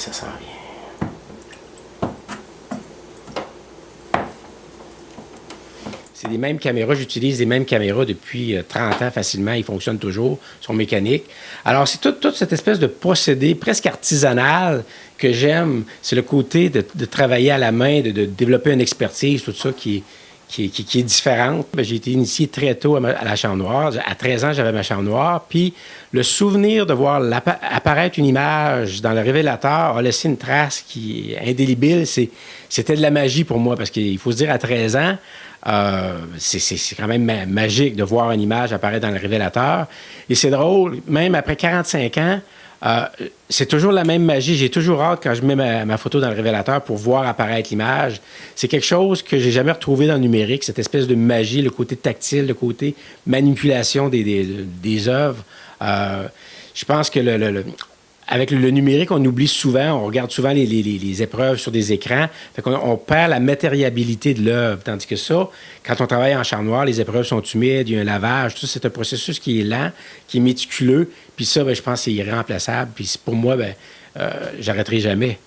ça s'en vient. C'est les mêmes caméras, j'utilise les mêmes caméras depuis 30 ans facilement, ils fonctionnent toujours, sont mécaniques. Alors, c'est toute cette espèce de procédé presque artisanal que j'aime. C'est le côté de travailler à la main, de développer une expertise, tout ça qui est différente. J'ai été initié très tôt à la chambre noire. À 13 ans, j'avais ma chambre noire. Puis le souvenir de voir apparaître une image dans le révélateur a laissé une trace qui est indélébile. C'était de la magie pour moi parce qu'il faut se dire, à 13 ans, c'est quand même magique de voir une image apparaître dans le révélateur. Et c'est drôle, même après 45 ans, c'est toujours la même magie. J'ai toujours hâte quand je mets ma photo dans le révélateur pour voir apparaître l'image. C'est quelque chose que j'ai jamais retrouvé dans le numérique, cette espèce de magie, le côté tactile, le côté manipulation des œuvres. Je pense que avec le numérique, on oublie souvent, on regarde souvent les épreuves sur des écrans, fait qu'on perd la matériabilité de l'œuvre. Tandis que ça, quand on travaille en chambre noire, les épreuves sont humides, il y a un lavage, tout ça, c'est un processus qui est lent, qui est méticuleux, puis ça, je pense que c'est irremplaçable, puis pour moi, j'arrêterai jamais.